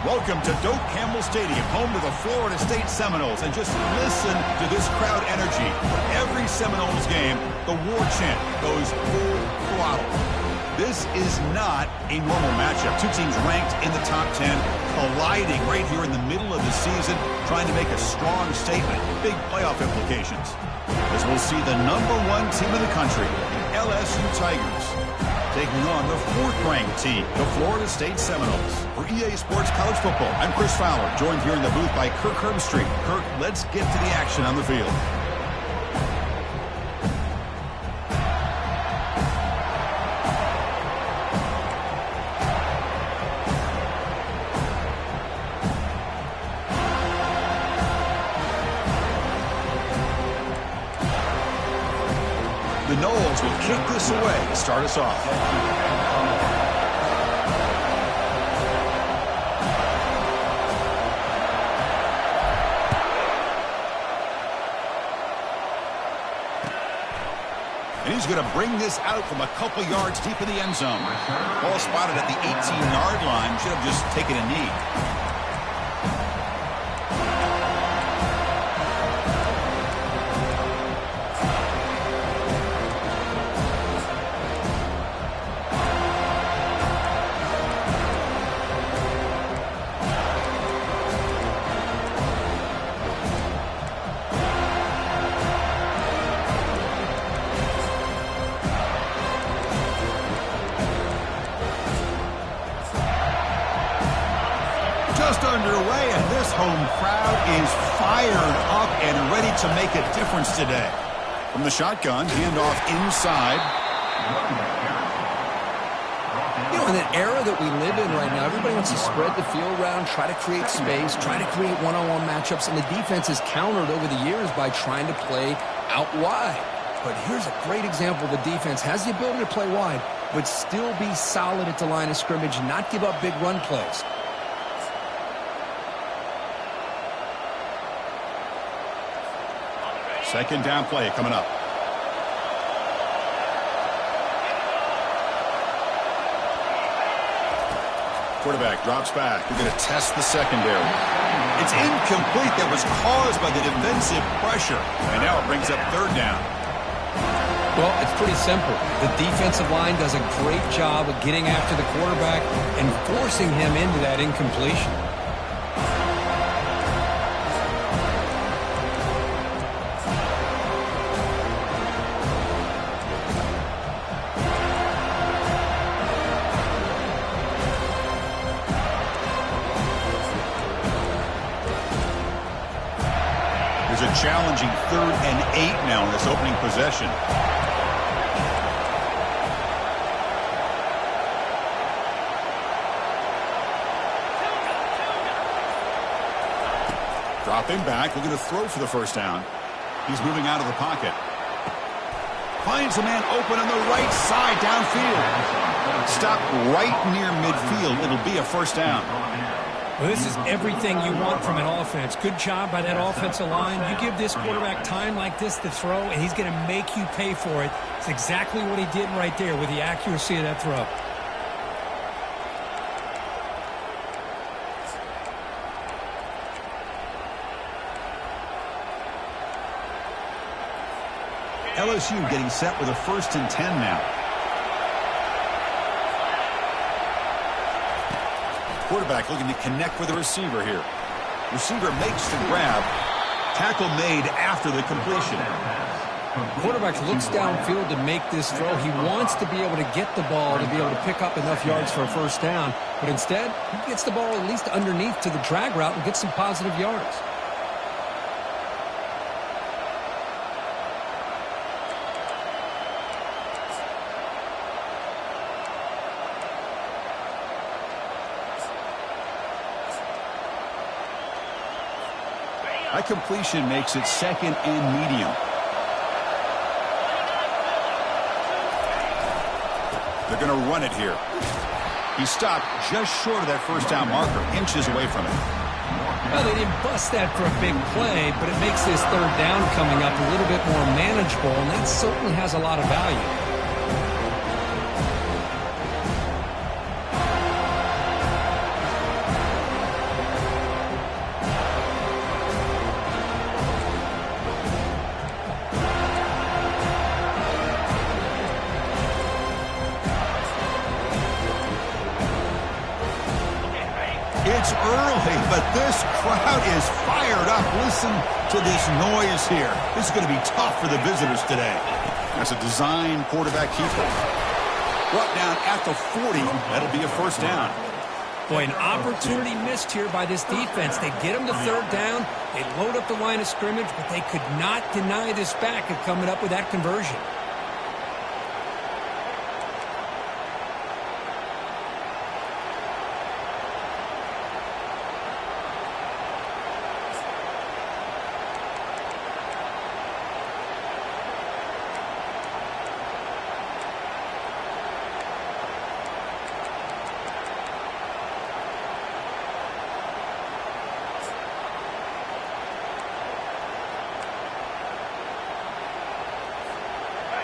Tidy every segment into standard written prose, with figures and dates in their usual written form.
Welcome to Doak Campbell Stadium, home to the Florida State Seminoles. And just listen to this crowd energy. For every Seminoles game, the war chant goes full throttle. This is not a normal matchup. Two teams ranked in the top 10, colliding right here in the middle of the season, trying to make a strong statement. Big playoff implications. As we'll see the #1 team in the country, the LSU Tigers, taking on the 4th-ranked team, the Florida State Seminoles. For EA Sports College Football, I'm Chris Fowler, joined here in the booth by Kirk Herbstreit. Kirk, let's get to the action on the field. The Noles will kick this away to start us off. And he's going to bring this out from a couple yards deep in the end zone. Ball spotted at the 18-yard line. Should have just taken a knee. Just underway, and this home crowd is fired up and ready to make a difference today. From the shotgun, handoff inside. You know, in an era that we live in right now, everybody wants to spread the field around, try to create space, try to create one-on-one matchups, and the defense has countered over the years by trying to play out wide. But here's a great example. The defense has the ability to play wide, but still be solid at the line of scrimmage and not give up big run plays. Second down play coming up. Quarterback drops back. They're going to test the secondary. It's incomplete. That was caused by the defensive pressure. And now it brings up 3rd down. Well, it's pretty simple. The defensive line does a great job of getting after the quarterback and forcing him into that incompletion. There's a challenging 3rd and 8 now in this opening possession. Dropping back, looking to throw for the 1st down. He's moving out of the pocket. Finds a man open on the right side downfield. Stop right near midfield. It'll be a 1st down. Well, this is everything you want from an offense. Good job by that offensive line. You give this quarterback time like this to throw, and he's going to make you pay for it. It's exactly what he did right there with the accuracy of that throw. LSU getting set with a 1st and 10 now. Quarterback looking to connect with the receiver here. Receiver makes the grab. Tackle made after the completion. Quarterback looks downfield to make this throw. He wants to be able to get the ball to be able to pick up enough yards for a 1st down. But instead, he gets the ball at least underneath to the drag route and gets some positive yards. That completion makes it 2nd and medium. They're going to run it here. He stopped just short of that 1st down marker, inches away from it. Well, they didn't bust that for a big play, but it makes this 3rd down coming up a little bit more manageable, and that certainly has a lot of value. It's early, but this crowd is fired up. Listen to this noise here. This is going to be tough for the visitors today. That's a design quarterback keeper. Brought down at the 40. That'll be a first down. Boy, an opportunity missed here by this defense. They get them to third down. They load up the line of scrimmage, but they could not deny this back of coming up with that conversion.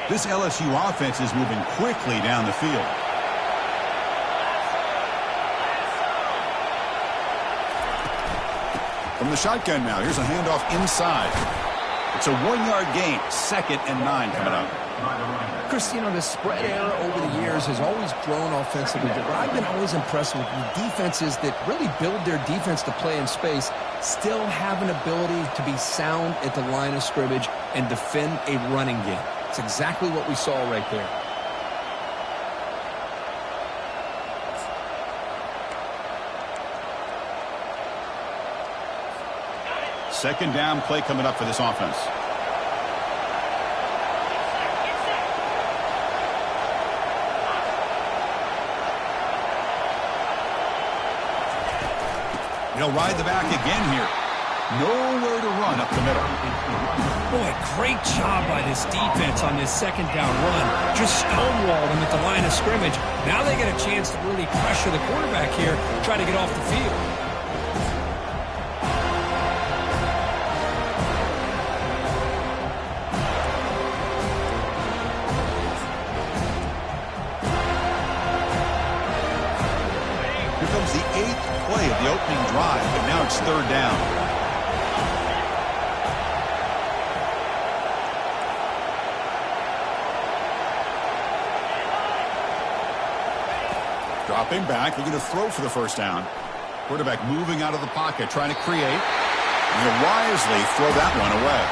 This LSU offense is moving quickly down the field. From the shotgun now, here's a handoff inside. It's a 1-yard gain, 2nd and 9 coming up. Chris, you know, the spread era over the years has always grown offensively, but what I've been always impressed with defenses that really build their defense to play in space still have an ability to be sound at the line of scrimmage and defend a running game. It's exactly what we saw right there. Second down play coming up for this offense. He'll ride the back again here. Nowhere to run up the middle. Boy, great job by this defense on this second down run. Just stonewalled him at the line of scrimmage. Now they get a chance to really pressure the quarterback here, try to get off the field. Here comes the 8th play of the opening drive, but now it's third down. Dropping back, looking to throw for the first down. Quarterback moving out of the pocket, trying to create. And he'll wisely throw that one away.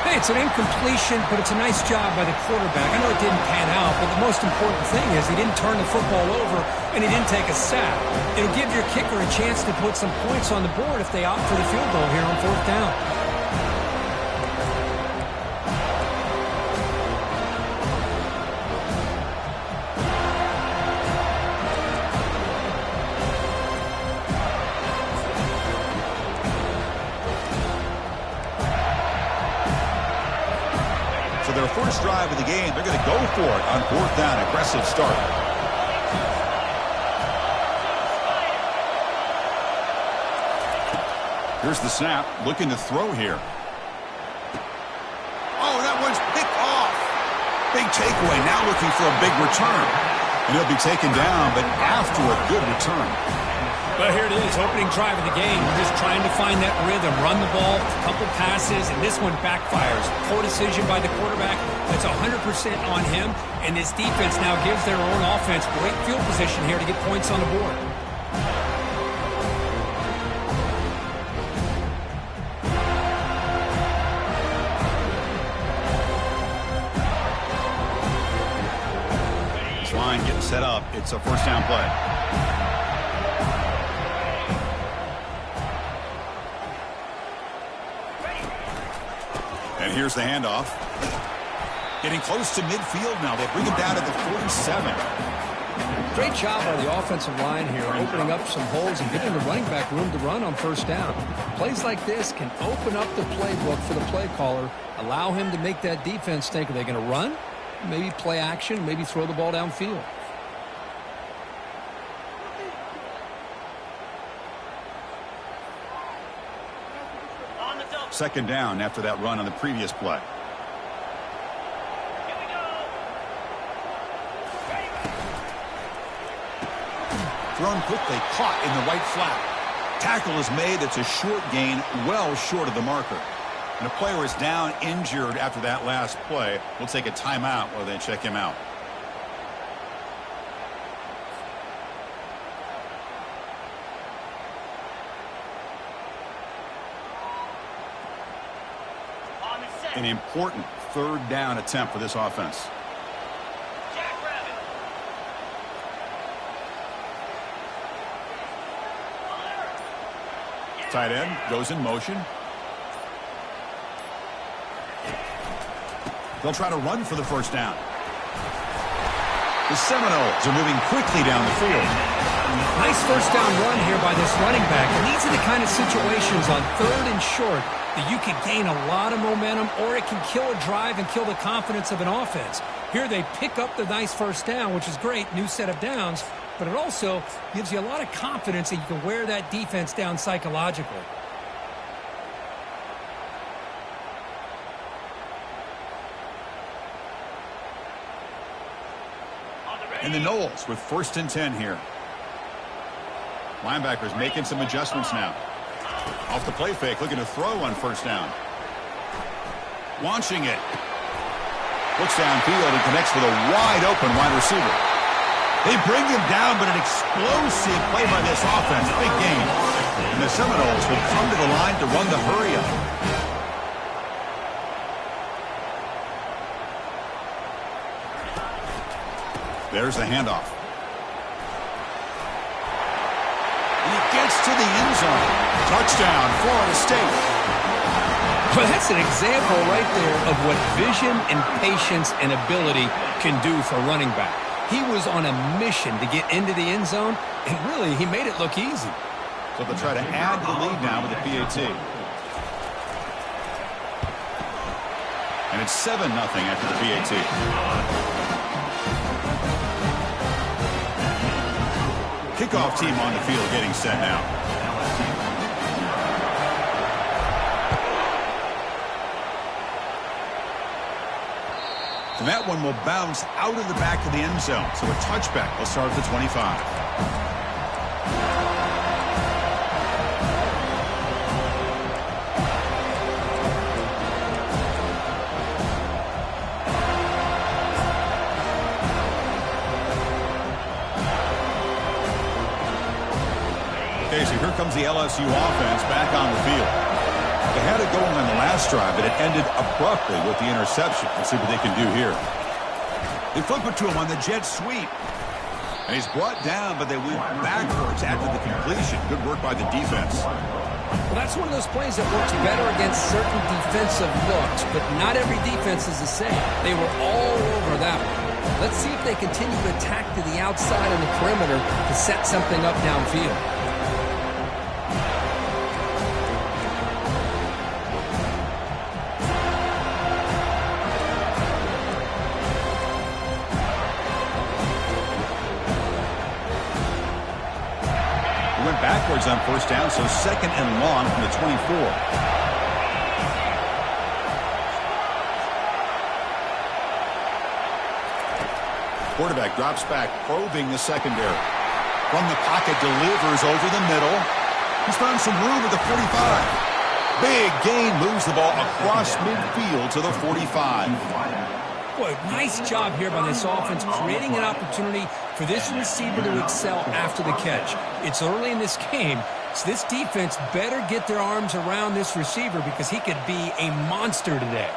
Hey, it's an incompletion, but it's a nice job by the quarterback. I know it didn't pan out, but the most important thing is he didn't turn the football over and he didn't take a sack. It'll give your kicker a chance to put some points on the board if they opt for the field goal here on fourth down. So their first drive of the game, they're going to go for it on fourth down. Aggressive start. Here's the snap. Looking to throw here. Oh, that one's picked off. Big takeaway. Now looking for a big return. And he'll be taken down, but after a good return. But here it is, opening drive of the game. We're just trying to find that rhythm, run the ball, a couple passes, and this one backfires. Poor decision by the quarterback. That's 100% on him, and this defense now gives their own offense great field position here to get points on the board. This line getting set up. It's a first down play. And here's the handoff. Getting close to midfield now. They bring him down to the 47. Great job by the offensive line here, opening up some holes and giving the running back room to run on first down. Plays like this can open up the playbook for the play caller, allow him to make that defense think, are they going to run? Maybe play action, maybe throw the ball downfield. Second down after that run on the previous play. Thrown quickly, caught in the right flat. Tackle is made. It's a short gain, well short of the marker. And a player is down injured after that last play. We'll take a timeout while they check him out. An important third down attempt for this offense. Tight end goes in motion. They'll try to run for the first down. The Seminoles are moving quickly down the field. Nice first down run here by this running back. And these are the kind of situations on third and short that you can gain a lot of momentum, or it can kill a drive and kill the confidence of an offense. Here they pick up the nice first down, which is great, new set of downs, but it also gives you a lot of confidence that you can wear that defense down psychologically. And the Noles with 1st and 10 here. Linebackers making some adjustments now. Off the play fake, looking to throw on first down. Launching it. Looks downfield and connects with a wide-open wide receiver. They bring him down, but an explosive play by this offense. Big game. And the Seminoles will come to the line to run the hurry-up. There's the handoff. And he gets to the end zone. Touchdown, Florida State. Well, that's an example right there of what vision and patience and ability can do for a running back. He was on a mission to get into the end zone, and really, he made it look easy. So they'll try to add the lead now with the PAT. And it's 7-0 after the PAT. Kickoff team on the field getting set now. And that one will bounce out of the back of the end zone. So a touchback will start at the 25. Okay, so here comes the LSU offense back on the field. They had it going on the last drive, but it ended abruptly with the interception. Let's see what they can do here. They flip it to him on the jet sweep. And he's brought down, but they went backwards after the completion. Good work by the defense. Well, that's one of those plays that works better against certain defensive looks, but not every defense is the same. They were all over that one. Let's see if they continue to attack to the outside on the perimeter to set something up downfield. Backwards on first down, so 2nd and long from the 24. Quarterback drops back, probing the secondary. From the pocket, delivers over the middle. He's found some room at the 45. Big gain, moves the ball across midfield to the 45. Boy, nice job here by this offense, creating an opportunity for this receiver to excel after the catch. It's early in this game, so this defense better get their arms around this receiver because he could be a monster today.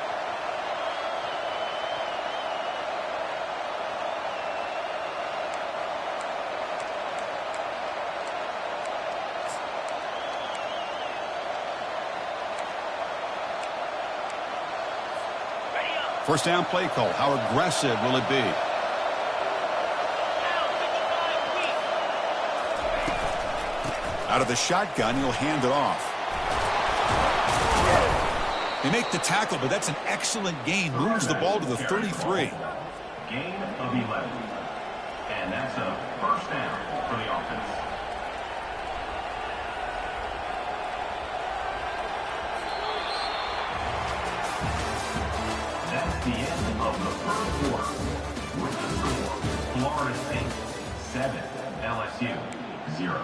First down play call. How aggressive will it be? Out of the shotgun, he'll hand it off. They make the tackle, but that's an excellent gain. Moves the ball to the 33. Gain of 11. And that's a first down for the offense. That's the end of the first quarter. With the score, Florida State 7, LSU 0.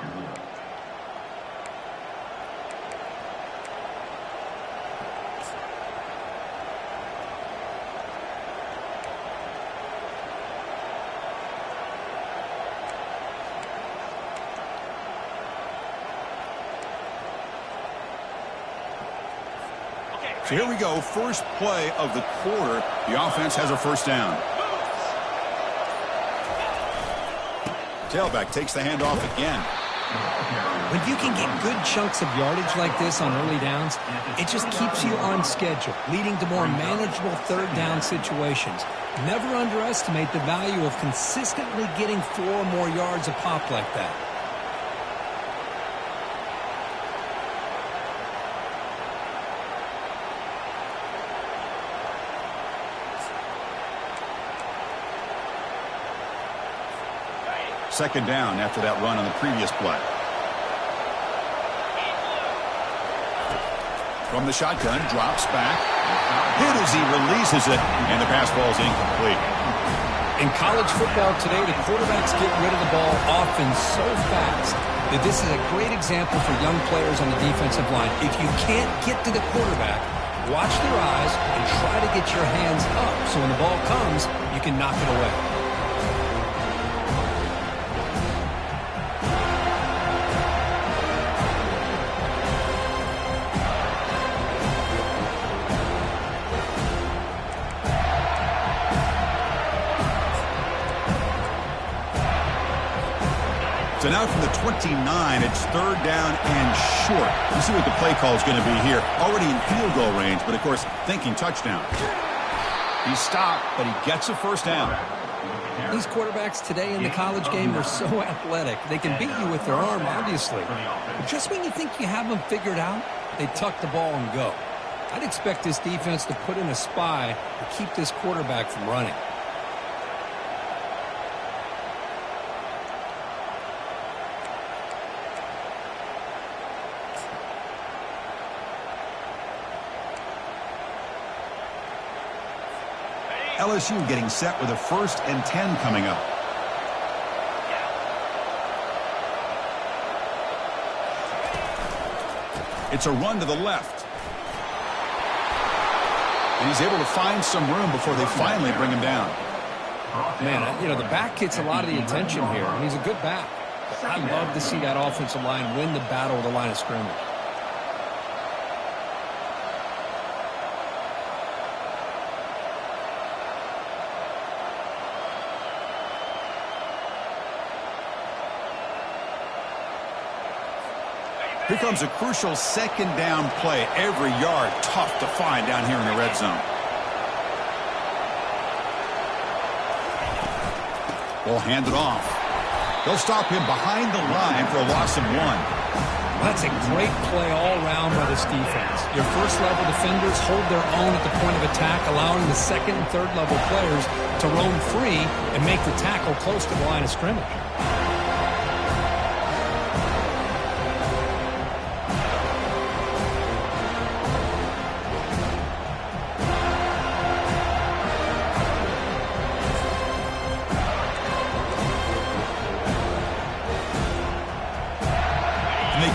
So here we go, first play of the quarter. The offense has a first down. Tailback takes the handoff again. When you can get good chunks of yardage like this on early downs, it just keeps you on schedule, leading to more manageable third down situations. Never underestimate the value of consistently getting 4 or more yards a pop like that. Second down after that run on the previous play. From the shotgun, drops back. Hit as he releases it, and the pass ball is incomplete. In college football today, the quarterbacks get rid of the ball often so fast that this is a great example for young players on the defensive line. If you can't get to the quarterback, watch their eyes and try to get your hands up so when the ball comes, you can knock it away. So now from the 29, it's third down and short. You see what the play call is going to be here. Already in field goal range, but of course, thinking touchdown. He stopped, but he gets a first down. These quarterbacks today in the college game are so athletic. They can beat you with their arm, obviously. But just when you think you have them figured out, they tuck the ball and go. I'd expect this defense to put in a spy to keep this quarterback from running. LSU getting set with a 1st and 10 coming up. It's a run to the left. And he's able to find some room before they finally bring him down. Man, you know, the back gets a lot of the attention here, and he's a good back. But I love to see that offensive line win the battle of the line of scrimmage. Here comes a crucial second down play. Every yard tough to find down here in the red zone. Ball handed off. They'll stop him behind the line for a loss of 1. That's a great play all around by this defense. Your first-level defenders hold their own at the point of attack, allowing the second and third-level players to roam free and make the tackle close to the line of scrimmage.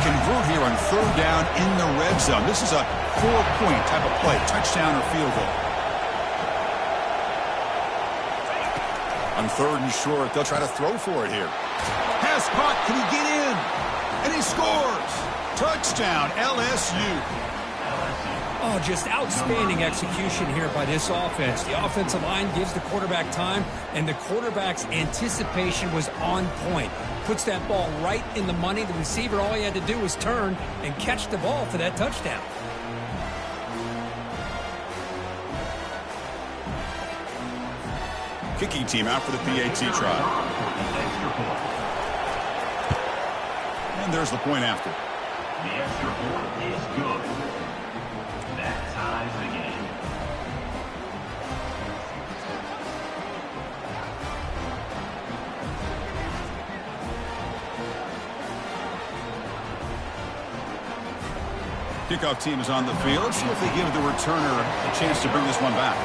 Convert here on third down in the red zone. This is a 4-point type of play, touchdown or field goal. On third and short, they'll try to throw for it here. Pass caught, can he get in? And he scores! Touchdown, LSU. Oh, just outstanding execution here by this offense. The offensive line gives the quarterback time, and the quarterback's anticipation was on point. Puts that ball right in the money. The receiver, all he had to do was turn and catch the ball for that touchdown. Kicking team out for the PAT try. And there's the point after. The extra point is good. That ties the game. Kickoff team is on the field. Let's see if they give the returner a chance to bring this one back.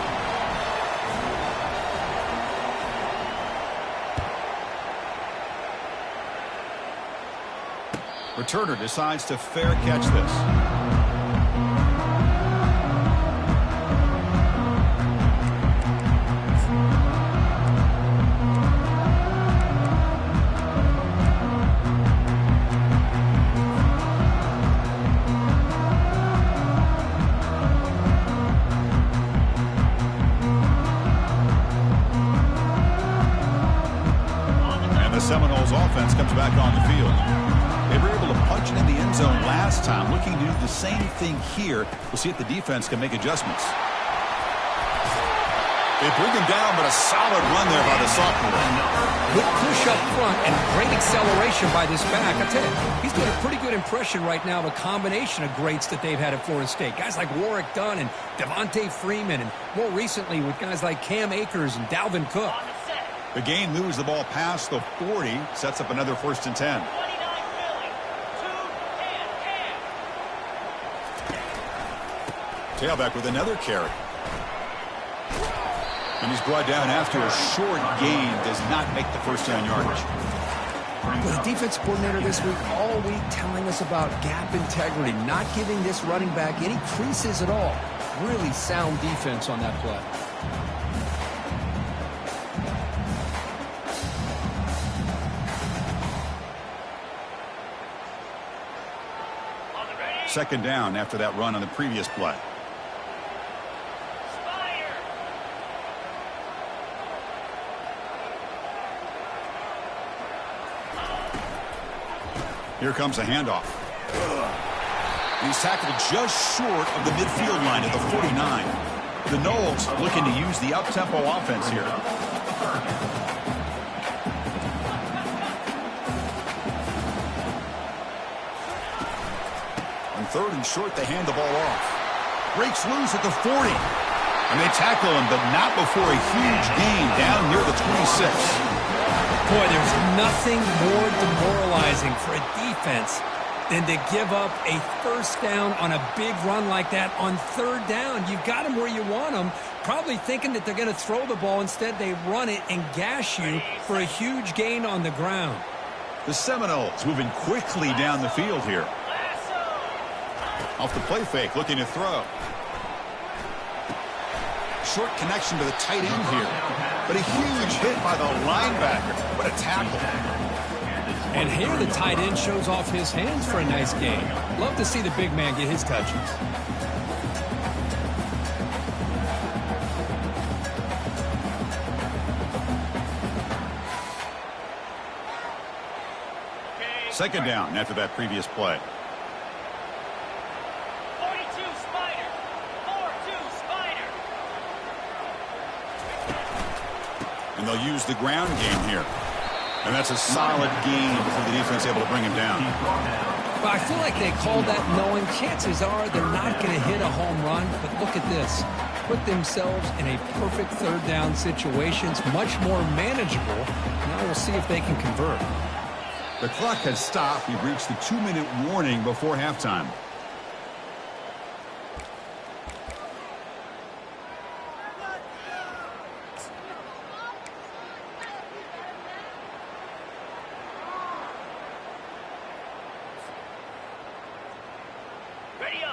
Returner decides to fair catch this. zone last time, looking to do the same thing here. We'll see if the defense can make adjustments. They bring him down, but a solid run there by the sophomore. Good push up front and great acceleration by this back. I tell you, he's doing a pretty good impression right now of a combination of greats that they've had at Florida State. Guys like Warwick Dunn and Devontae Freeman, and more recently with guys like Cam Akers and Dalvin Cook. The game moves the ball past the 40, sets up another 1st and 10. Tailback with another carry. And he's brought down after a short gain. Does not make the first down yardage. Well, the defense coordinator this week, all week, telling us about gap integrity, not giving this running back any creases at all. Really sound defense on that play. Second down after that run on the previous play. Here comes a handoff. He's tackled just short of the midfield line at the 49. The Noles looking to use the up-tempo offense here. On 3rd and short, they hand the ball off. Breaks loose at the 40. And they tackle him, but not before a huge gain down near the 26. Boy, there's nothing more demoralizing for a defense than to give up a first down on a big run like that on 3rd down. You've got them where you want them, probably thinking that they're going to throw the ball. Instead, they run it and gash you for a huge gain on the ground. The Seminoles moving quickly down the field here. Off the play fake, looking to throw. Short connection to the tight end here. But a huge hit by the linebacker. What a tackle. And here the tight end shows off his hands for a nice gain. Love to see the big man get his touches. Second down after that previous play. And they'll use the ground game here. And that's a solid gain before the defense able to bring him down. But I feel like they called that knowing chances are they're not going to hit a home run. But look at this. Put themselves in a perfect 3rd down situation. It's much more manageable. Now we'll see if they can convert. The clock has stopped. We've reached the 2-minute warning before halftime.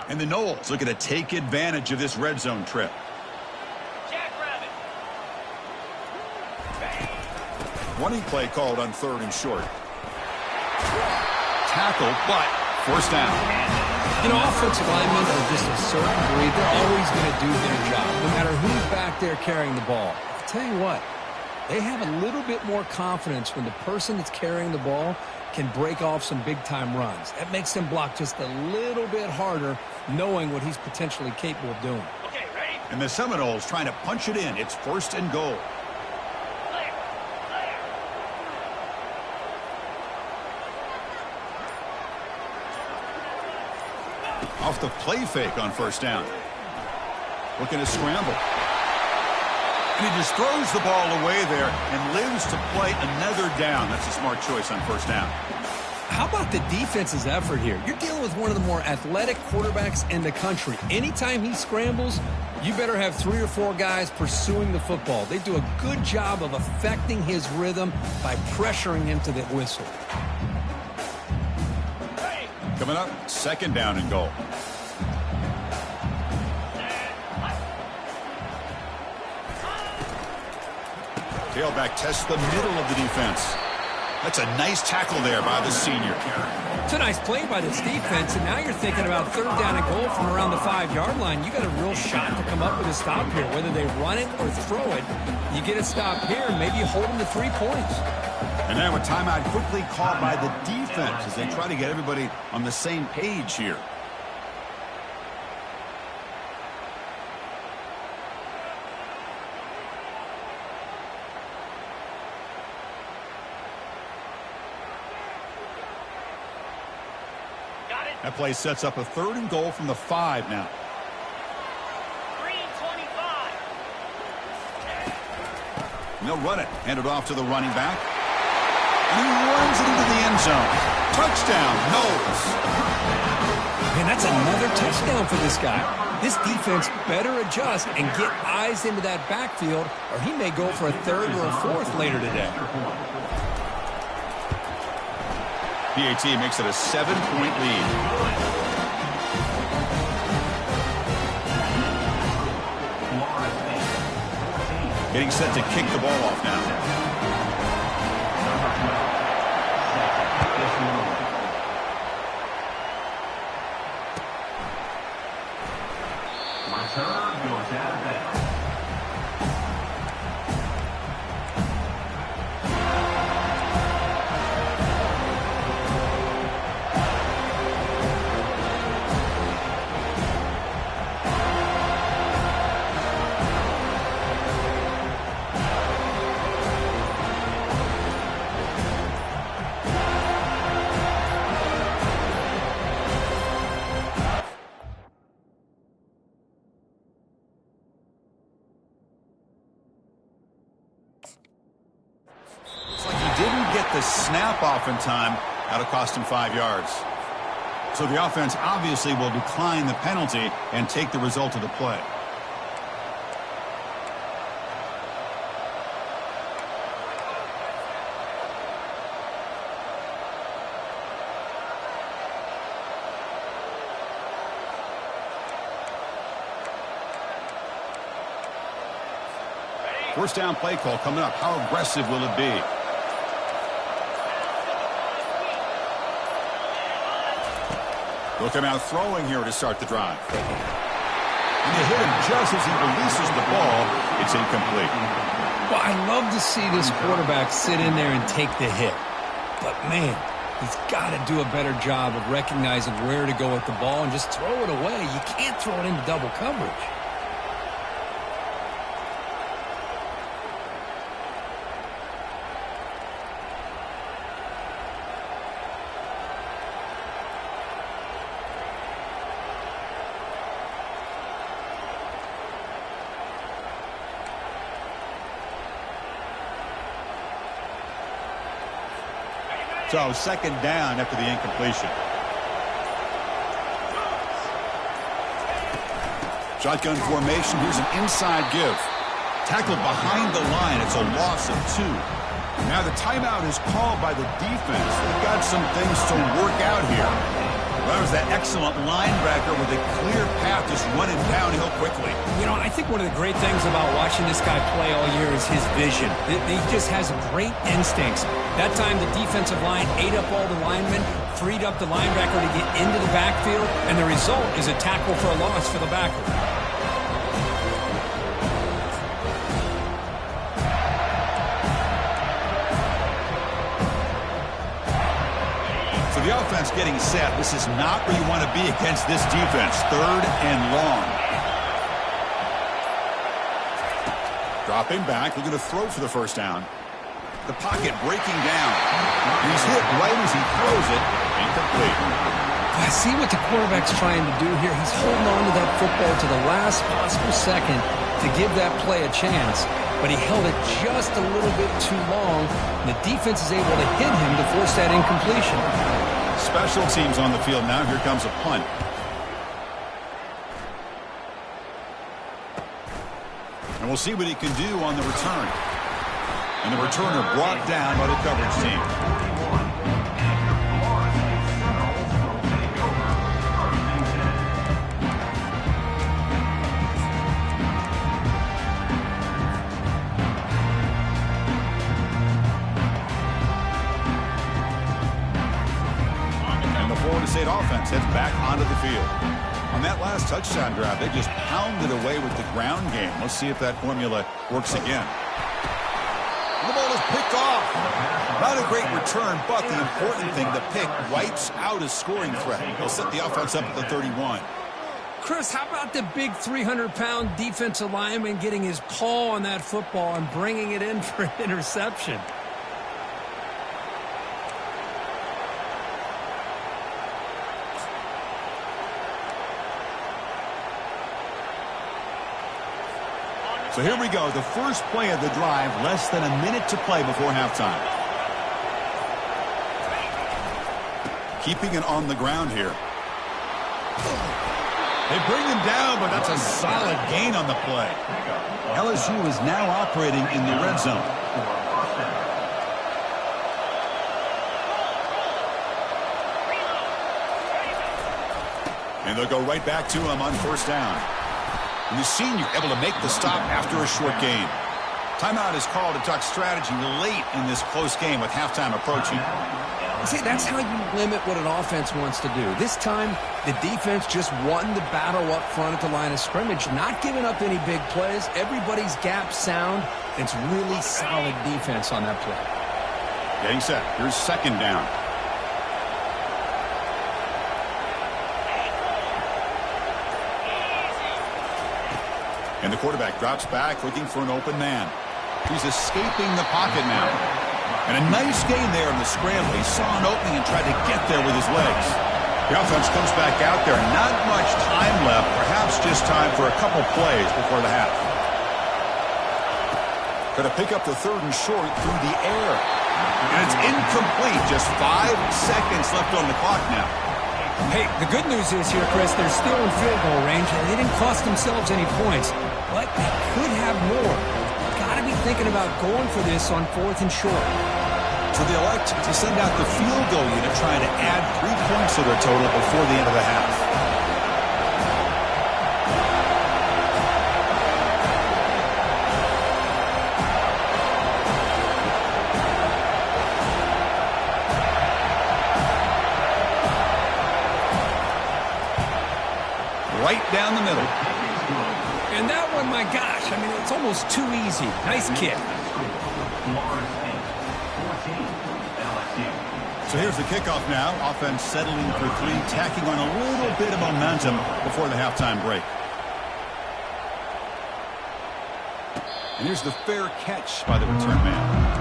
And the Noles looking to take advantage of this red zone trip. Running play called on 3rd and short. Tackle, but forced down. You know, offensive linemen are just a certain breed. They're always going to do their job, no matter who's back there carrying the ball. I'll tell you what, they have a little bit more confidence when the person that's carrying the ball can break off some big-time runs. That makes them block just a little bit harder, knowing what he's potentially capable of doing. Okay, ready? And the Seminoles trying to punch it in. It's 1st and goal. Off the play fake on 1st down. Looking to scramble. And he just throws the ball away there and lives to play another down. That's a smart choice on 1st down. How about the defense's effort here? You're dealing with one of the more athletic quarterbacks in the country. Anytime he scrambles, you better have 3 or 4 guys pursuing the football. They do a good job of affecting his rhythm by pressuring him to the whistle. Coming up, 2nd down and goal. Tailback tests the middle of the defense. That's a nice tackle there by the senior. It's a nice play by this defense, and now you're thinking about third down and goal from around the 5-yard line. You got a real shot to come up with a stop here. Whether they run it or throw it, you get a stop here, and maybe you hold them to 3 points. And now a timeout quickly called by the defense as they try to get everybody on the same page here. That play sets up a 3rd and goal from the 5 now. And they'll run it. Hand it off to the running back. And he runs it into the end zone. Touchdown, Knowles. And that's another touchdown for this guy. This defense better adjust and get eyes into that backfield, or he may go for a 3rd or a 4th later today. PAT makes it a 7-point lead. Getting set to kick the ball off now. Return goes out of bounds. The snap off in time. That'll cost him 5 yards. So the offense obviously will decline the penalty and take the result of the play. First down play call coming up. How aggressive will it be? They'll come out throwing here to start the drive. And they hit him just as he releases the ball. It's incomplete. Well, I love to see this quarterback sit in there and take the hit. But, man, he's got to do a better job of recognizing where to go with the ball and just throw it away. You can't throw it into double coverage. So 2nd down after the incompletion. Shotgun formation. Here's an inside give. Tackled behind the line. It's a loss of 2. Now the timeout is called by the defense. They've got some things to work out here. That was that excellent linebacker with a clear path just running downhill quickly. You know, I think one of the great things about watching this guy play all year is his vision. He just has great instincts. That time the defensive line ate up all the linemen, freed up the linebacker to get into the backfield, and the result is a tackle for a loss for the backer. The offense getting set. This is not where you want to be against this defense. 3rd and long. Dropping back. Looking to throw for the first down. The pocket breaking down. He's hit right as he throws it. Incomplete. I see what the quarterback's trying to do here. He's holding on to that football to the last possible second to give that play a chance. But he held it just a little bit too long. And the defense is able to hit him to force that incompletion. Special teams on the field now. Here comes a punt. And we'll see what he can do on the return. And the returner brought down by the coverage team. offense heads back onto the field. On that last touchdown drive, they just pounded away with the ground game. Let's see if that formula works again. The ball is picked off. Not a great return, but the important thing, the pick wipes out a scoring threat. They'll set the offense up at the 31. Chris, how about the big 300-pound defensive lineman getting his paw on that football and bringing it in for an interception? So here we go, the first play of the drive, less than a minute to play before halftime. Keeping it on the ground here. They bring him down, but that's a solid gain on the play. LSU is now operating in the red zone. And they'll go right back to him on first down. And the senior able to make the stop after a short gain. Timeout is called to talk strategy late in this close game with halftime approaching. See, that's how you limit what an offense wants to do. This time, the defense just won the battle up front at the line of scrimmage, not giving up any big plays. Everybody's gap sound. It's really solid defense on that play. Getting set. Here's second down. And the quarterback drops back looking for an open man. He's escaping the pocket now. And a nice gain there in the scramble. He saw an opening and tried to get there with his legs. The offense comes back out there. Not much time left. Perhaps just time for a couple plays before the half. Going to pick up the third and short through the air. And it's incomplete. Just 5 seconds left on the clock now. Hey, the good news is here, Chris, they're still in field goal range, and they didn't cost themselves any points. But they could have more. Got to be thinking about going for this on fourth and short. So they elect to send out the field goal unit, trying to add 3 points to their total before the end of the half. Right down the middle. And that one, my gosh, I mean, it's almost too easy. Nice kick. So here's the kickoff now. Offense settling for 3, tacking on a little bit of momentum before the halftime break. And here's the fair catch by the return man.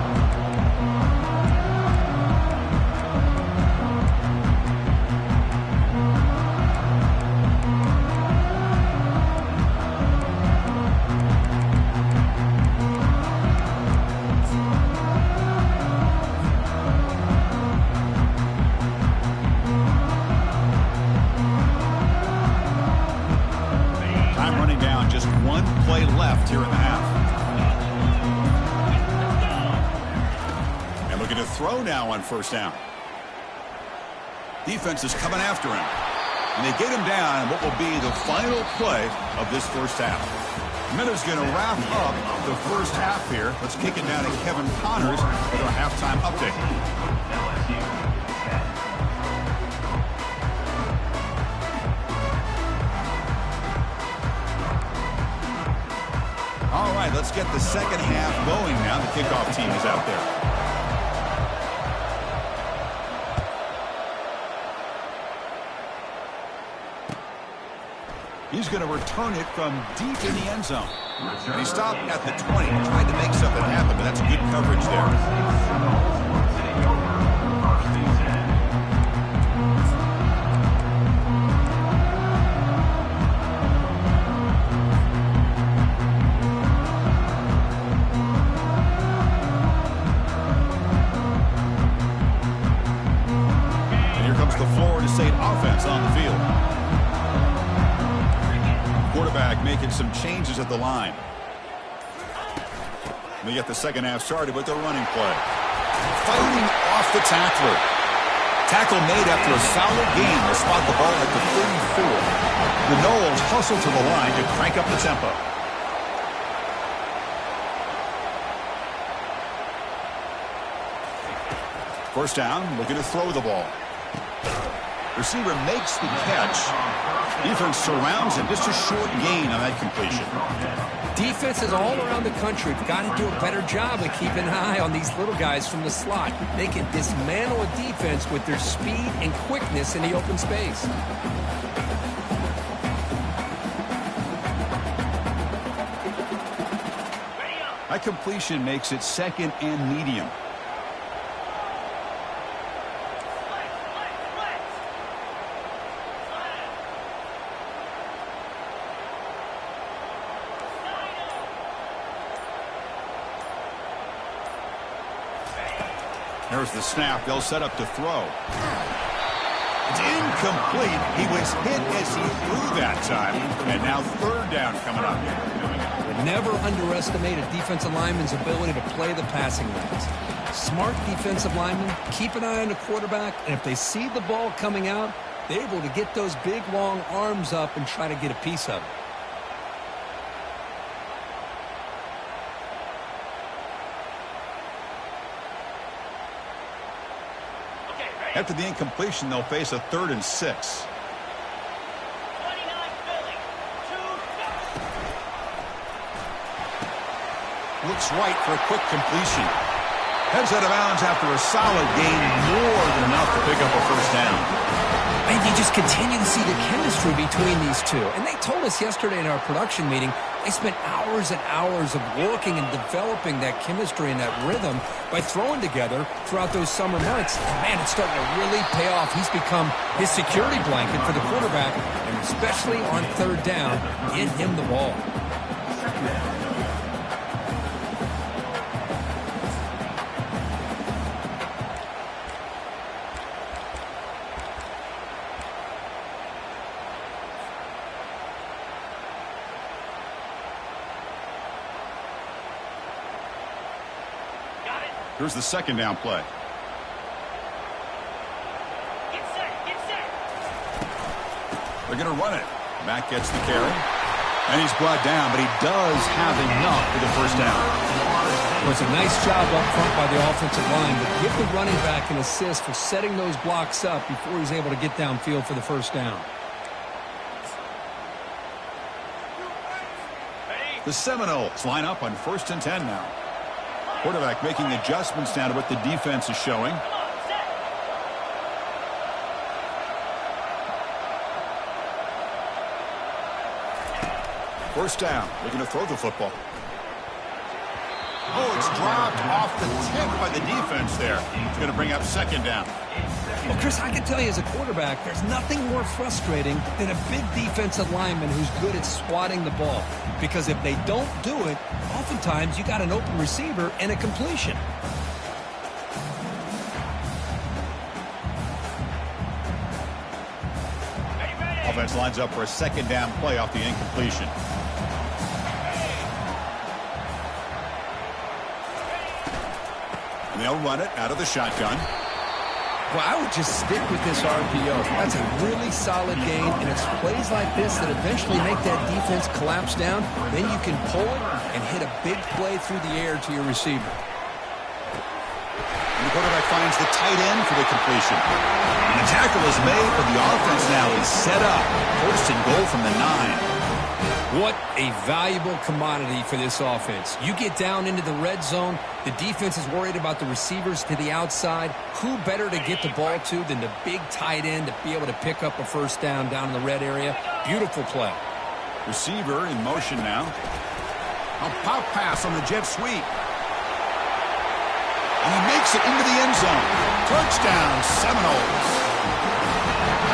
Left here in the half. And looking to throw now on first down. Defense is coming after him. And they get him down in what will be the final play of this first half. Miller's going to wrap up the first half here. Let's kick it down to Kevin Connors with our halftime update. All right, let's get the second half going now. The kickoff team is out there. He's going to return it from deep in the end zone. And he stopped at the 20, tried to make something happen, but that's good coverage there. On the field. Quarterback making some changes at the line. We get the second half started with the running play. Fighting off the tackler. Tackle made after a solid gain to spot the ball at the 34. The Noles hustle to the line to crank up the tempo. First down, looking to throw the ball. Receiver makes the catch. Defense surrounds him. Just a short gain on that completion. Defenses all around the country have got to do a better job of keeping an eye on these little guys from the slot. They can dismantle a defense with their speed and quickness in the open space. That completion makes it second and medium. There's the snap. They'll set up to throw. It's incomplete. He was hit as he threw that time. And now third down coming up. Never underestimate a defensive lineman's ability to play the passing lanes. Smart defensive linemen keep an eye on the quarterback, and if they see the ball coming out, they're able to get those big, long arms up and try to get a piece of it. After the incompletion, they'll face a 3rd and 6. Looks right for a quick completion. Heads out of bounds after a solid gain, more than enough to pick up a first down. And you just continue to see the chemistry between these two. And they told us yesterday in our production meeting, they spent hours and hours of working and developing that chemistry and that rhythm by throwing together throughout those summer months. And man, it's starting to really pay off. He's become his security blanket for the quarterback, and especially on 3rd down, get him the ball. Here's the 2nd down play. Get set. They're going to run it. Mack gets the carry. And he's brought down, but he does have enough for the first down. Well, it's a nice job up front by the offensive line, but give the running back an assist for setting those blocks up before he's able to get downfield for the first down. The Seminoles line up on 1st and 10 now. Quarterback making adjustments now to what the defense is showing. First down, looking to throw the football. Oh, it's dropped off the tip by the defense there. It's going to bring up 2nd down. Well, Chris, I can tell you as a quarterback, there's nothing more frustrating than a big defensive lineman who's good at swatting the ball. Because if they don't do it, oftentimes you got an open receiver and a completion. Offense lines up for a 2nd down play off the incompletion. And they'll run it out of the shotgun. Well, I would just stick with this RPO. That's a really solid game, and it's plays like this that eventually make that defense collapse down. Then you can pull it and hit a big play through the air to your receiver. And the quarterback finds the tight end for the completion. And the tackle is made, but the offense now is set up. 1st and goal from the 9. What a valuable commodity for this offense. You get down into the red zone, the defense is worried about the receivers to the outside. Who better to get the ball to than the big tight end to be able to pick up a first down in the red area? Beautiful play. Receiver in motion now. A pop pass on the jet sweep. And he makes it into the end zone. Touchdown, Seminoles.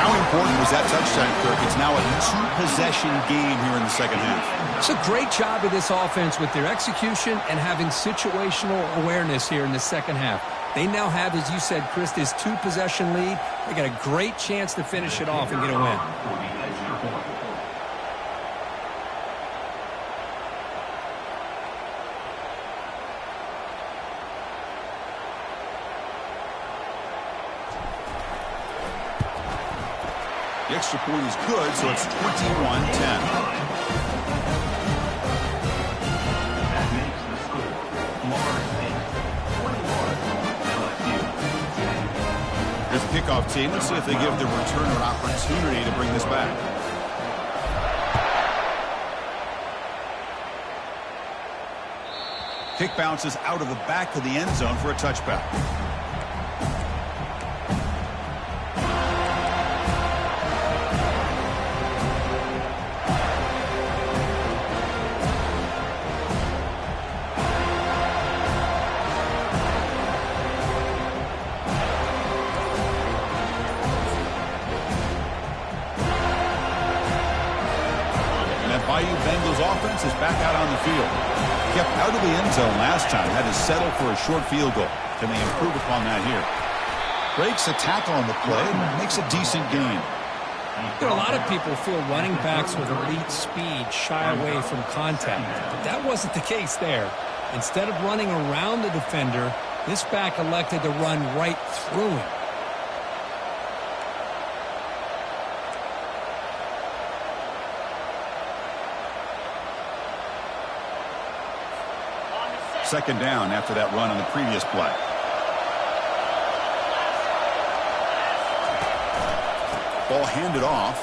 How important was that touchdown, Kirk? It's now a 2-possession game here in the 2nd half. It's a great job of this offense with their execution and having situational awareness here in the 2nd half. They now have, as you said, Chris, this 2-possession lead. They got a great chance to finish it off and get a win. The extra point is good, so it's 21-10. kickoff team. Let's see if they give the returner an opportunity to bring this back. Kick bounces out of the back of the end zone for a touchback. Bengals offense is back out on the field. Kept out of the end zone last time. Had to settle for a short field goal. Can they improve upon that here? Breaks a tackle on the play and makes a decent gain. You know, a lot of people feel running backs with elite speed shy away from contact. But that wasn't the case there. Instead of running around the defender, this back elected to run right through him. Second down after that run on the previous play. Ball handed off.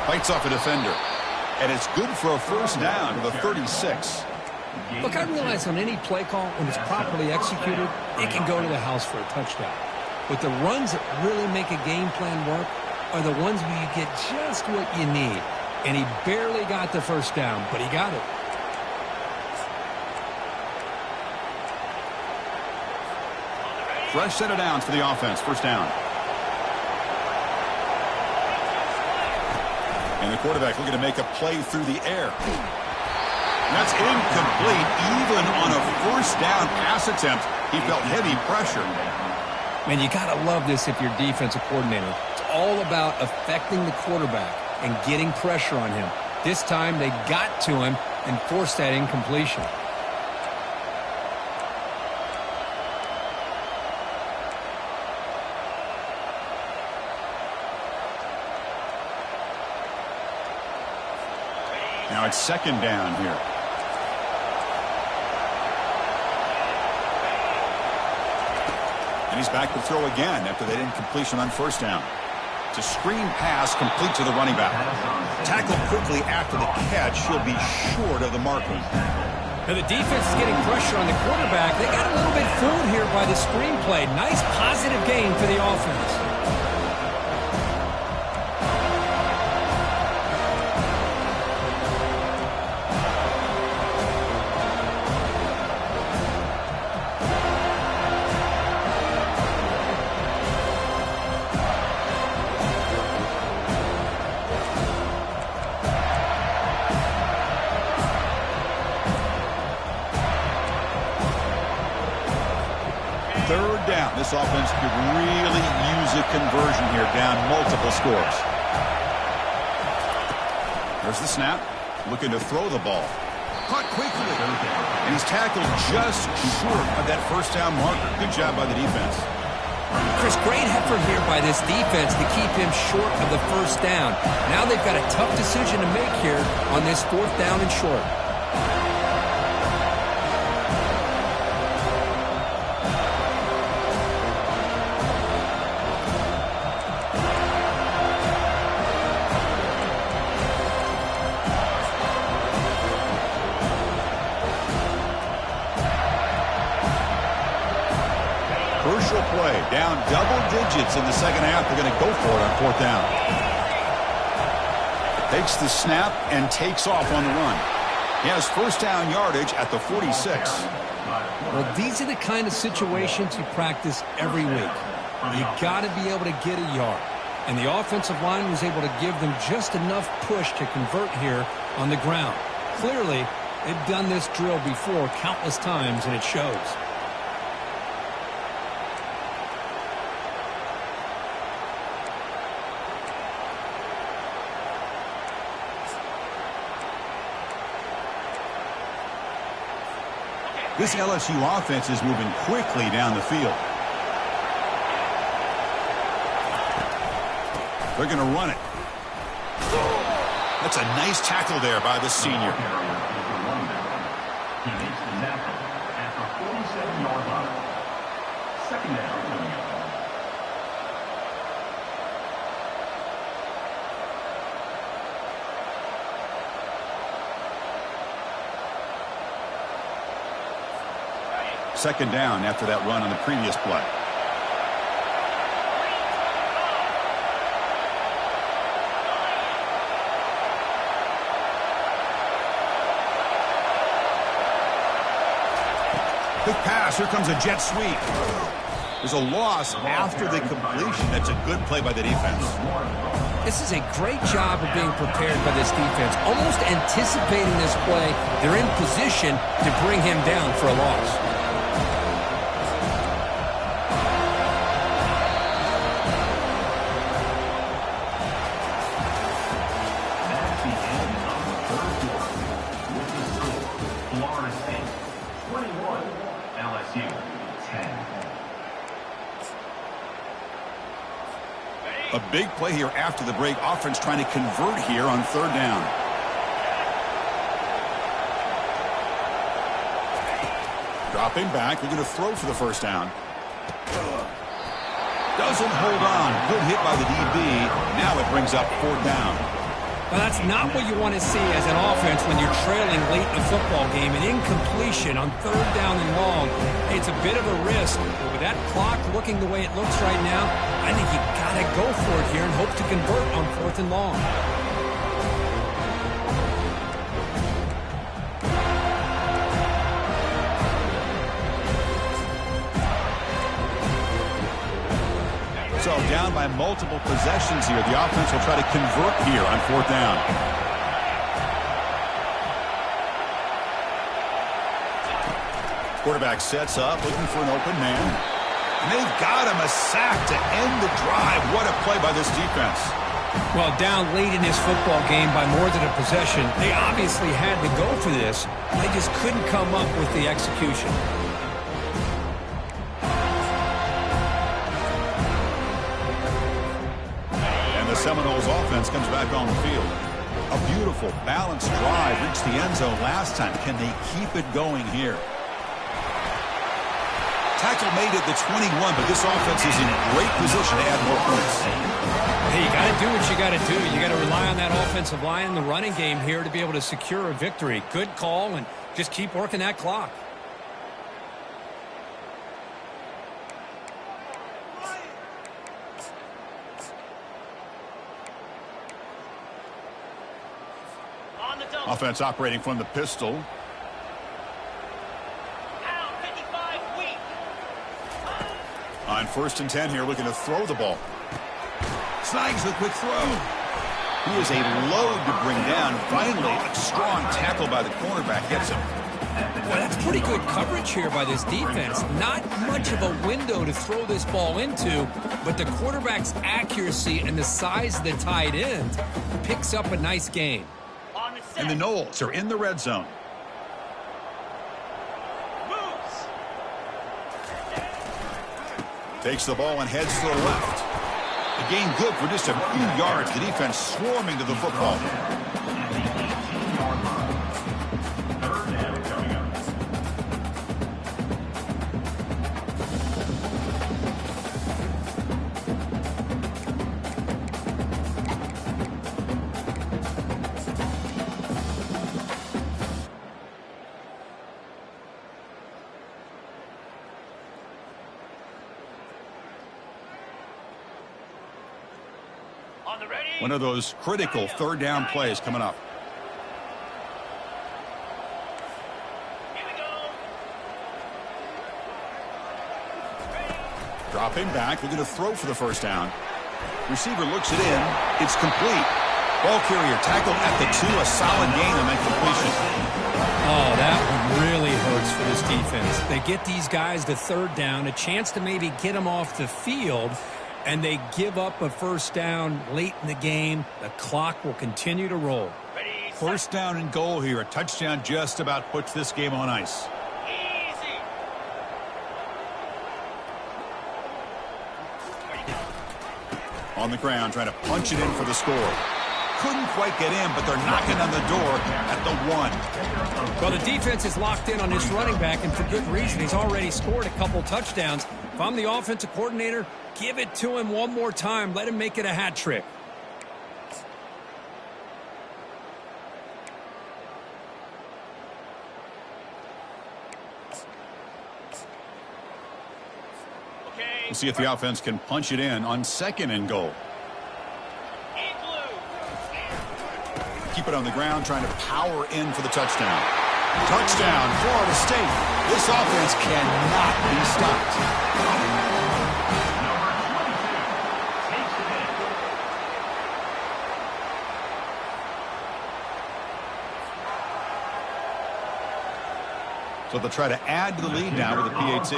Bites off a defender. And it's good for a first down to the 36. Look, I realize on any play call, when it's properly executed, it can go to the house for a touchdown. But the runs that really make a game plan work are the ones where you get just what you need. And he barely got the first down, but he got it. Fresh set of downs for the offense. First down. And the quarterback looking to make a play through the air. That's incomplete. Even on a first down pass attempt, he felt heavy pressure. Man, you got to love this if you're defensive coordinator. It's all about affecting the quarterback and getting pressure on him. This time they got to him and forced that incompletion. Now it's second down here. And he's back to throw again after that incompletion on first down. It's a screen pass complete to the running back. Tackled quickly after the catch. He'll be short of the marker. Now the defense is getting pressure on the quarterback. They got a little bit fooled here by the screenplay. Nice positive gain for the offense. Third down. This offense could really use a conversion here, down multiple scores. There's the snap. Looking to throw the ball. Caught quickly. And he's tackled just short of that first down marker. Good job by the defense. Chris, great effort here by this defense to keep him short of the first down. Now they've got a tough decision to make here on this fourth down and short. Crucial play. Down double digits in the second half. They're going to go for it on fourth down. Takes the snap and takes off on the run. He has first down yardage at the 46. Well, these are the kind of situations you practice every week. You got to be able to get a yard. And the offensive line was able to give them just enough push to convert here on the ground. Clearly, they've done this drill before countless times, and it shows. This LSU offense is moving quickly down the field. They're going to run it. That's a nice tackle there by the senior. He makes the tackle at the 47-yard line. Second down. Second down after that run on the previous play. Quick pass. Here comes a jet sweep. There's a loss after the completion. That's a good play by the defense. This is a great job of being prepared by this defense. Almost anticipating this play, they're in position to bring him down for a loss. That's the end of the third quarter. With the score, Florida State 21, LSU 10. A big play here after the break. Offense trying to convert here on third down. Dropping back. They're going to throw for the first down. Doesn't hold on. Good hit by the DB. Now it brings up fourth down. Well, that's not what you want to see as an offense when you're trailing late in a football game. An incompletion on third down and long. It's a bit of a risk. But with that clock looking the way it looks right now, I think you got to go for it here and hope to convert on fourth and long. So down by multiple possessions here. The offense will try to convert here on fourth down. Quarterback sets up, looking for an open man. And they've got him a sack to end the drive. What a play by this defense. Well, down late in this football game by more than a possession, they obviously had to go for this. They just couldn't come up with the execution. The Seminoles offense comes back on the field. A beautiful, balanced drive. Reached the end zone last time. Can they keep it going here? Tackle made at the 21, but this offense is in great position to add more points. Hey, you got to do what you got to do. You got to rely on that offensive line in the running game here to be able to secure a victory. Good call, and just keep working that clock. Offense operating from the pistol. On first and 10 here, looking to throw the ball. Snags the quick throw. He is a load to bring down. Finally, a strong tackle by the cornerback gets him. Well, that's pretty good coverage here by this defense. Not much of a window to throw this ball into, but the quarterback's accuracy and the size of the tight end picks up a nice gain. And the Noles are in the red zone. Takes the ball and heads to the left. A gain good for just a few yards. The defense swarming to the football. One of those critical third down plays coming up. Dropping back, looking to throw for the first down. Receiver looks it in. It's complete. Ball carrier tackled at the 2. A solid gain and then completion. Oh, that one really hurts for this defense. They get these guys to third down, a chance to maybe get them off the field, and they give up a first down late in the game. The clock will continue to roll. First down and goal here. A touchdown just about puts this game on ice. On the ground, trying to punch it in for the score. Couldn't quite get in, but they're knocking on the door at the 1. Well, the defense is locked in on this running back, and for good reason. He's already scored a couple touchdowns. If I'm the offensive coordinator, give it to him one more time. Let him make it a hat trick. . We'll see if the offense can punch it in on 2nd and goal. Keep it on the ground, trying to power in for the touchdown. Touchdown, Florida State. This offense cannot be stopped. So they'll try to add to the lead now with a PAT.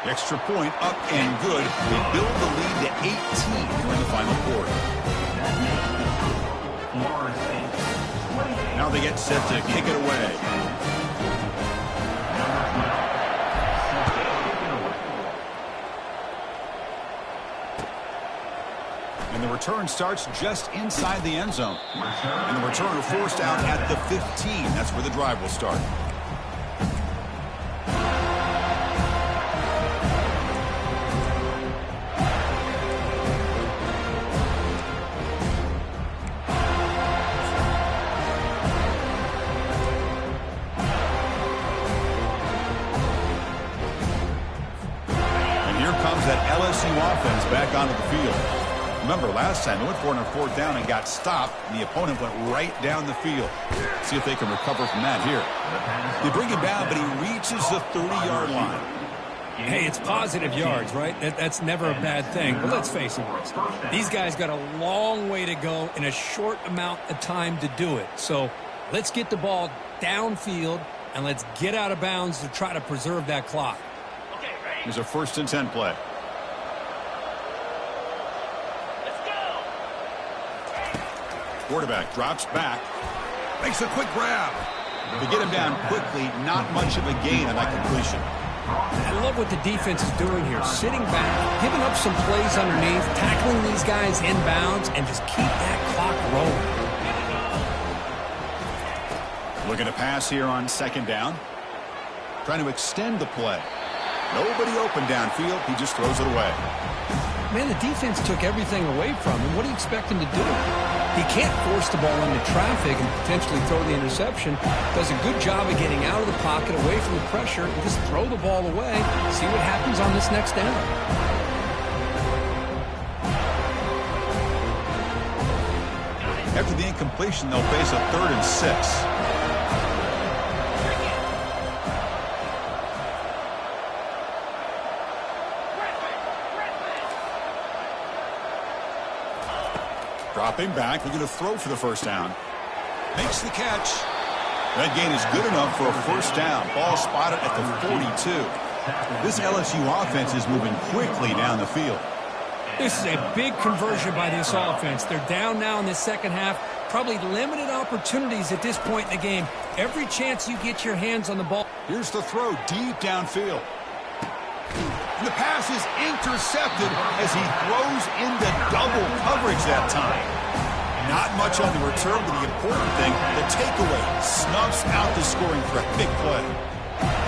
Extra point up and good. They build the lead to 18 during the final quarter. Now they get set to kick it away. And the return starts just inside the end zone. And the returner forced out at the 15. That's where the drive will start. That LSU offense back onto the field. Remember, last time they went for it on 4th down and got stopped, and the opponent went right down the field. See if they can recover from that here. They bring him down, but he reaches the 30-yard line. Hey, it's positive yards, right? That's never a bad thing. But let's face it, these guys got a long way to go in a short amount of time to do it. So let's get the ball downfield, and let's get out of bounds to try to preserve that clock. Here's a 1st and 10 play. Quarterback drops back, makes a quick grab. To get him down quickly, not much of a gain on that completion. I love what the defense is doing here. Sitting back, giving up some plays underneath, tackling these guys inbounds, and just keep that clock rolling. Looking to pass here on 2nd down. Trying to extend the play. Nobody open downfield. He just throws it away. Man, the defense took everything away from him. What do you expect him to do? He can't force the ball into traffic and potentially throw the interception. Does a good job of getting out of the pocket, away from the pressure, and just throw the ball away. See what happens on this next down. After the incompletion, they'll face a 3rd and 6. Dropping back, looking to throw for the 1st down. Makes the catch. That gain is good enough for a 1st down. Ball spotted at the 42. This LSU offense is moving quickly down the field. This is a big conversion by this offense. They're down now in the 2nd half. Probably limited opportunities at this point in the game. Every chance you get your hands on the ball. Here's the throw deep downfield. And the pass is intercepted as he throws into double coverage that time. Not much on the return, but the important thing, the takeaway, snuffs out the scoring threat. Big play.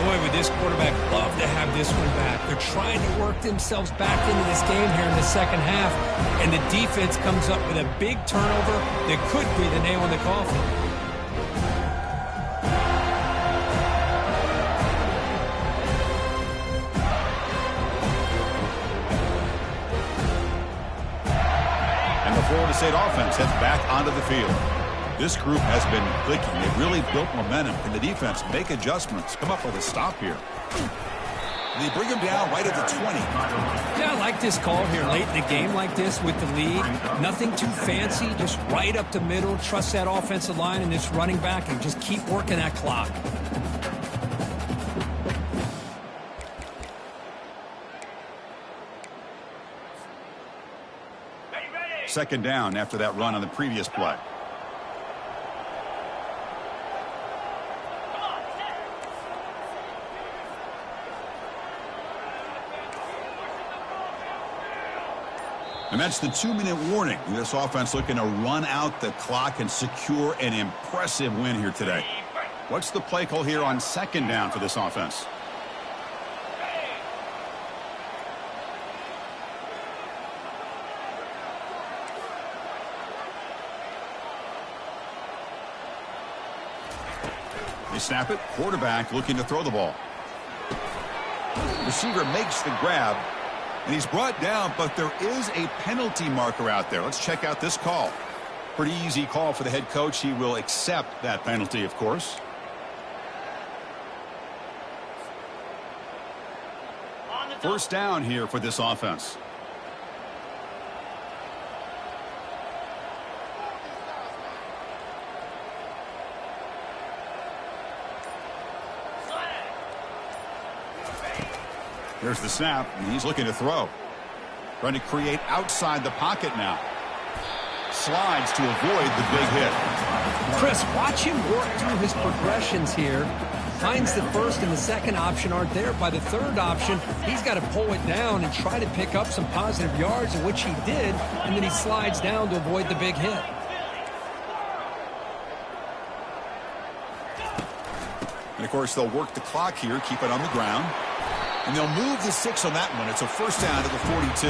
Boy, would this quarterback love to have this one back. They're trying to work themselves back into this game here in the 2nd half, and the defense comes up with a big turnover that could be the nail in the coffin. Florida State offense heads back onto the field. This group has been clicking. They've really built momentum. Can the defense make adjustments? Come up with a stop here. They bring him down right at the 20. Yeah, I like this call here late in the game like this with the lead. Nothing too fancy, just right up the middle. Trust that offensive line and this running back and just keep working that clock. 2nd down after that run on the previous play. And that's the 2-minute warning. This offense looking to run out the clock and secure an impressive win here today. What's the play call here on 2nd down for this offense? They snap it. Quarterback looking to throw the ball. Receiver makes the grab, and he's brought down, but there is a penalty marker out there. Let's check out this call. Pretty easy call for the head coach. He will accept that penalty, of course. First down here for this offense. There's the snap, and he's looking to throw. Trying to create outside the pocket now. Slides to avoid the big hit. Chris, watch him work through his progressions here. Finds the first and the second option aren't there. By the third option, he's got to pull it down and try to pick up some positive yards, in which he did, and then he slides down to avoid the big hit. And, of course, they'll work the clock here, keep it on the ground. And they'll move the 6 on that one. It's a first down to the 42.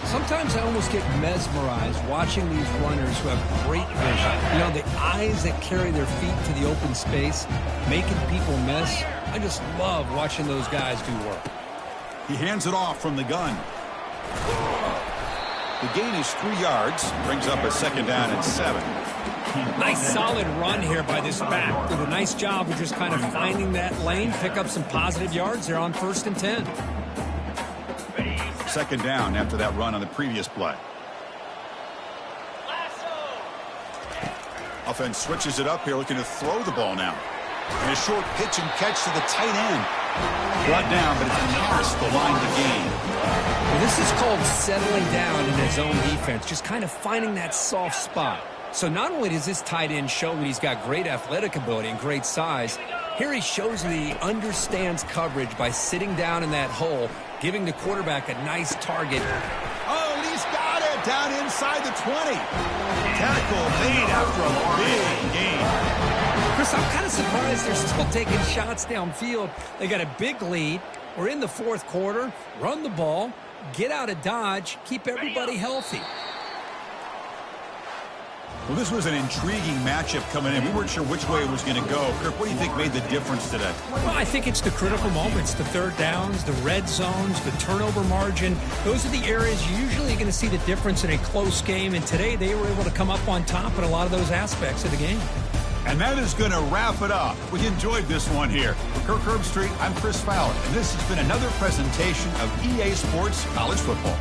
Sometimes I almost get mesmerized watching these runners who have great vision. You know, the eyes that carry their feet to the open space, making people miss. I just love watching those guys do work. He hands it off from the gun. The gain is 3 yards. Brings up a second down and 7. Nice solid run here by this back. Did a nice job of just kind of finding that lane, pick up some positive yards there on 1st and 10. Second down after that run on the previous play. Offense switches it up here, looking to throw the ball now. And a short pitch and catch to the tight end. Brought down, but it's past the line to gain. Well, this is called settling down in his own defense, just kind of finding that soft spot. So not only does this tight end show that he's got great athletic ability and great size, here he shows that he understands coverage by sitting down in that hole, giving the quarterback a nice target. Oh, and he's got it down inside the 20. Tackle made after a big gain. Chris, I'm kind of surprised they're still taking shots downfield. They got a big lead. We're in the 4th quarter. Run the ball, get out of Dodge, keep everybody healthy. Well, this was an intriguing matchup coming in. We weren't sure which way it was going to go. Kirk, what do you think made the difference today? Well, I think it's the critical moments, the third downs, the red zones, the turnover margin. Those are the areas you're usually going to see the difference in a close game, and today they were able to come up on top in a lot of those aspects of the game. And that is going to wrap it up. We enjoyed this one here. For Kirk Herbstreit, I'm Chris Fowler, and this has been another presentation of EA Sports College Football.